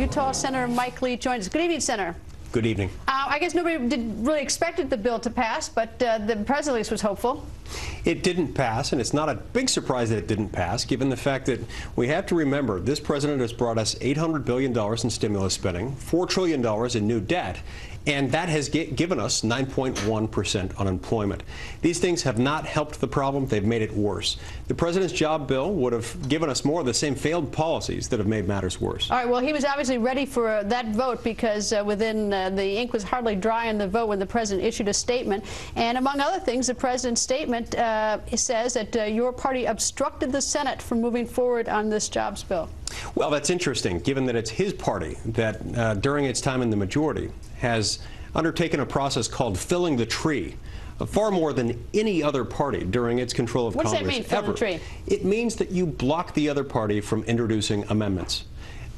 Utah Senator Mike Lee joins us. Good evening, Senator. Good evening. I guess nobody really expected the bill to pass, but the president at least was hopeful. It didn't pass, and it's not a big surprise that it didn't pass, given the fact that we have to remember this president has brought us $800 billion in stimulus spending, $4 trillion in new debt, and that has given us 9.1% unemployment. These things have not helped the problem. They've made it worse. The president's job bill would have given us more of the same failed policies that have made matters worse. All right, well, he was obviously ready for that vote because the ink was hardly dry on the vote when the president issued a statement. And among other things, the president's statement says that your party obstructed the Senate from moving forward on this jobs bill. Well, that's interesting, given that it's his party that, during its time in the majority, has undertaken a process called filling the tree, far more than any other party during its control of Congress ever. What does that mean, fill the tree? It means that you block the other party from introducing amendments.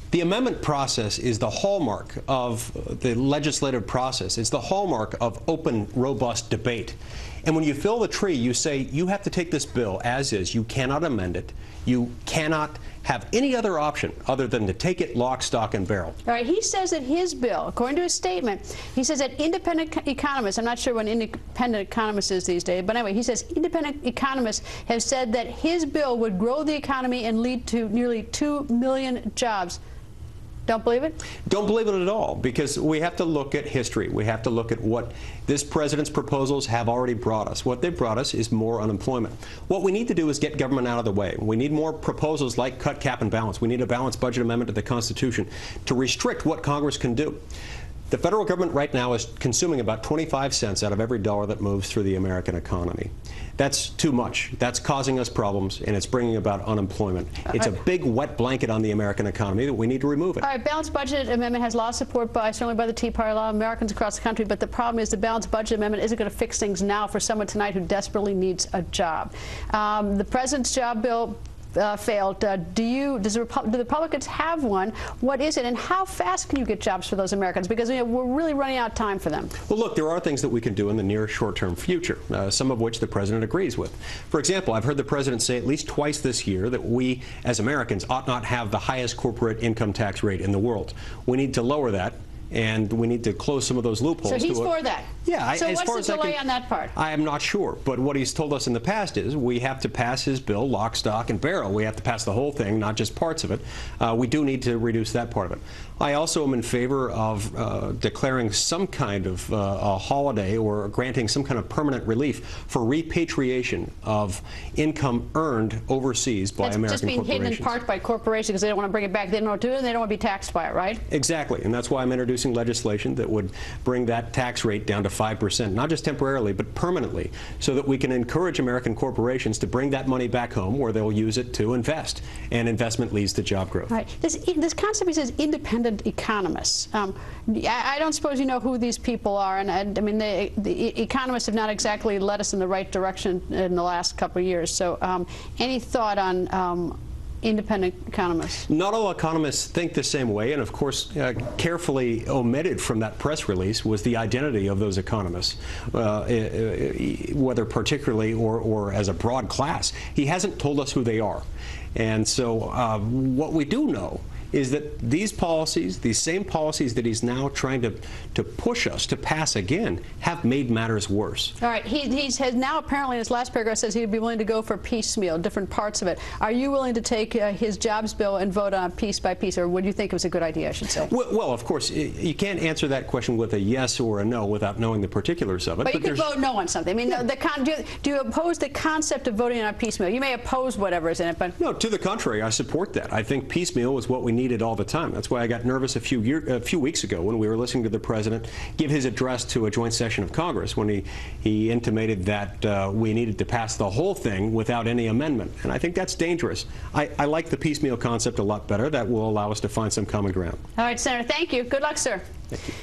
The amendment process is the hallmark of the legislative process. It's the hallmark of open, robust debate. And when you fill the tree, you say you have to take this bill as is. You cannot amend it. You cannot have any other option other than to take it lock, stock, and barrel. All right, he says that his bill, according to his statement, he says that independent economists, I'm not sure what an independent economist is these days, but anyway, he says independent economists have said that his bill would grow the economy and lead to nearly 2 million jobs. Don't believe it? Don't believe it at all, because we have to look at history. We have to look at what this president's proposals have already brought us. What they've brought us is more unemployment. What we need to do is get government out of the way. We need more proposals like cut, cap, and balance. We need a balanced budget amendment to the Constitution to restrict what Congress can do. The federal government right now is consuming about 25 cents out of every dollar that moves through the American economy. That's too much. That's causing us problems, and it's bringing about unemployment. It's a big wet blanket on the American economy that we need to remove it. All right, balanced budget amendment has a lot of support certainly by the Tea Party, a lot of Americans across the country, but the problem is the balanced budget amendment isn't going to fix things now for someone tonight who desperately needs a job. The president's job bill failed. Do the Republicans have one? What is it, and how fast can you get jobs for those Americans? Because we're really running out of time for them. Well, look, there are things that we can do in the near short-term future, some of which the president agrees with. For example, I've heard the president say at least twice this year that we, as Americans, ought not have the highest corporate income tax rate in the world. We need to lower that, and we need to close some of those loopholes. So he's for that? Yeah. So what's the delay on that part? I am not sure. But what he's told us in the past is we have to pass his bill lock, stock, and barrel. We have to pass the whole thing, not just parts of it. We do need to reduce that part of it. I also am in favor of declaring some kind of a holiday or granting some kind of permanent relief for repatriation of income earned overseas by American corporations. That's just being hidden in part by corporations because they don't want to bring it back. They don't know what to do, and they don't want to be taxed by it, right? Exactly. And that's why I'm introducing legislation that would bring that tax rate down to 5%, not just temporarily, but permanently, so that we can encourage American corporations to bring that money back home where they'll use it to invest. And investment leads to job growth. Right. This concept, he says, independent economists. I don't suppose you know who these people are, and I mean, the economists have not exactly led us in the right direction in the last couple of years. So any thought on independent economists? Not all economists think the same way, and of course carefully omitted from that press release was the identity of those economists, whether particularly or as a broad class. He hasn't told us who they are. And so what we do know is that these policies, these same policies that he's now trying to push us to pass again, have made matters worse. All right. He has now apparently in his last paragraph says he'd be willing to go for piecemeal, different parts of it. Are you willing to take his jobs bill and vote on piece by piece, or would you think it was a good idea, I should say? Well, of course, you can't answer that question with a yes or a no without knowing the particulars of it. But you could vote no on something. I mean, yeah. Do you oppose the concept of voting on piecemeal? You may oppose whatever is in it, but... No, to the contrary, I support that. I think piecemeal is what we needed all the time. That's why I got nervous a few weeks ago when we were listening to the president give his address to a joint session of Congress when he intimated that we needed to pass the whole thing without any amendment. And I think that's dangerous. I like the piecemeal concept a lot better. That will allow us to find some common ground. All right, Senator, thank you. Good luck, sir. Thank you.